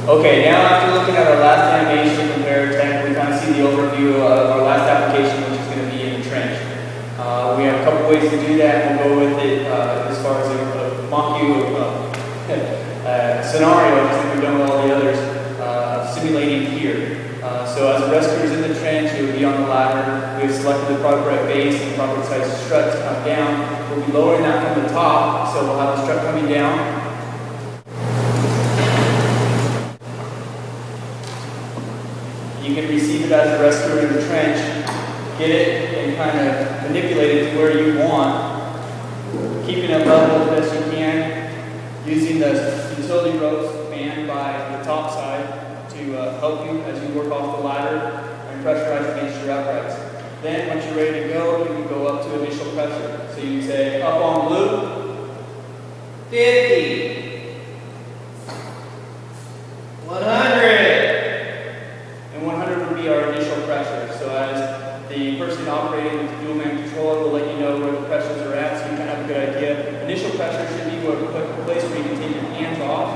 Okay, now after looking at our last animation from Paratech, we kind of see the overview of our last application, which is going to be in the trench. We have a couple ways to do that. We'll go with it as far as a mock-you scenario, just like we've done with all the others, simulating here. So as a rescuer is in the trench, it would be on the ladder. We have selected the proper base and proper size strut to come down. We'll be lowering that from the top, so we'll have the strut coming down. You can receive it as a rescuer in the trench, get it and kind of manipulate it to where you want, keeping it level as best you can, using the utility ropes manned by the top side to help you as you work off the ladder and pressurize against your uprights. Then once you're ready to go, you can go up to initial pressure. So you can say up on blue, 50, 100. And 100 would be our initial pressure. So as the person operating with the dual man controller will let you know where the pressures are at, so you kind of have a good idea. Initial pressure should be a place where you can take your hands off,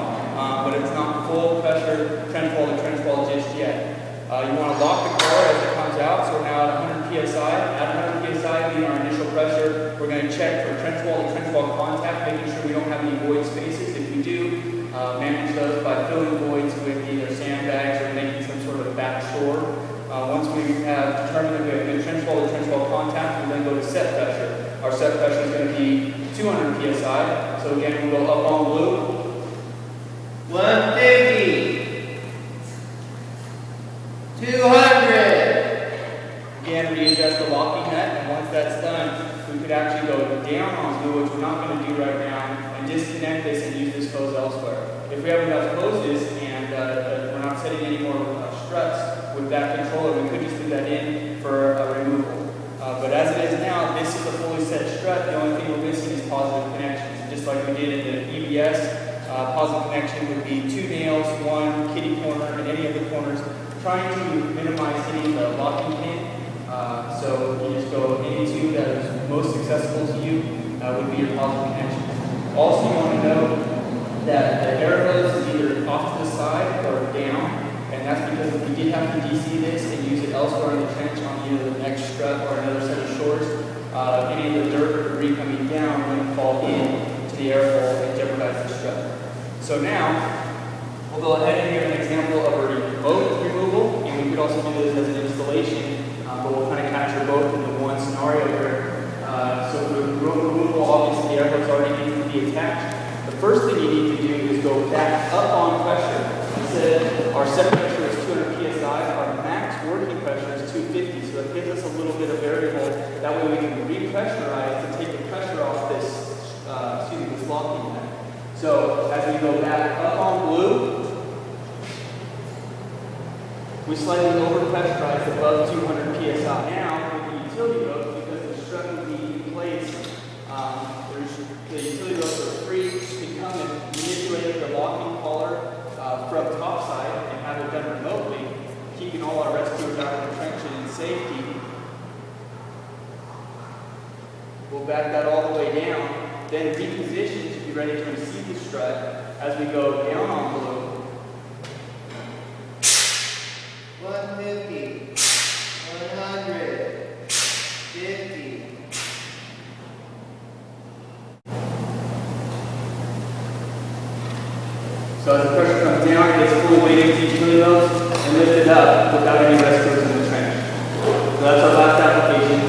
but it's not full pressure, trench wall to trench wall just yet. You want to lock the car as it comes out, so we're now at 100 psi. At 100 psi being our initial pressure, we're going to check for trench wall to trench wall contact, making sure we don't have any void spaces. If we do, manage those by filling voids with either sandbags or making some sort of back shore. Once we have determined that we have good trench wall to trench wall contact, we then go to set pressure. Our set pressure is going to be 200 psi. So again, we'll go up on blue. 150. 200. Again, readjust the locking nut, and once that's done, we could actually go down on blue, which we're not going to do right now, and disconnect this and use this hose elsewhere. If we have enough hoses and we're not setting any more struts with that controller, we could just put that in for a removal. But as it is now, this is a fully set strut. The only thing we're missing is positive connections. Just like we did in the EBS, positive connection would be 2 nails, 1 kitty corner, and any of the corners, trying to minimize hitting the locking pin. So you just go any 2 that is most accessible to you would be your positive connection. Also, you want to know that the air hose is either off to the side or down, and that's because if we did have to DC this and use it elsewhere in the trench on either the next strut or another set of shores, any of the dirt or debris coming down wouldn't fall in to the air hole and jeopardize the strut. So now, we'll go ahead and give an example of a remote removal, and we could also do this as an installation, but we'll kind of capture both in the one scenario here. So for the remote removal, obviously the air hose already needs to be attached. The first thing you need to do is go back up on pressure. We said our set pressure is 200 psi, our max working pressure is 250, so it gives us a little bit of variable. That way we can repressurize to take the pressure off this, this locking nut. So as we go back up on blue, we slightly overpressurize above 200 psi. Now with the utility ropes, because the strut would be in place, the utility ropes are free to come and manipulate the locking collar from top side and have it done remotely, keeping all our rescuers out of the trench and in safety. We'll back that all the way down, then reposition to be ready to receive the strut as we go down on blue. 150, 100, 50. So as the pressure comes down, it gets fully weighted into each utility ropes and lifted up without any rescuers in the trench. So that's our last application.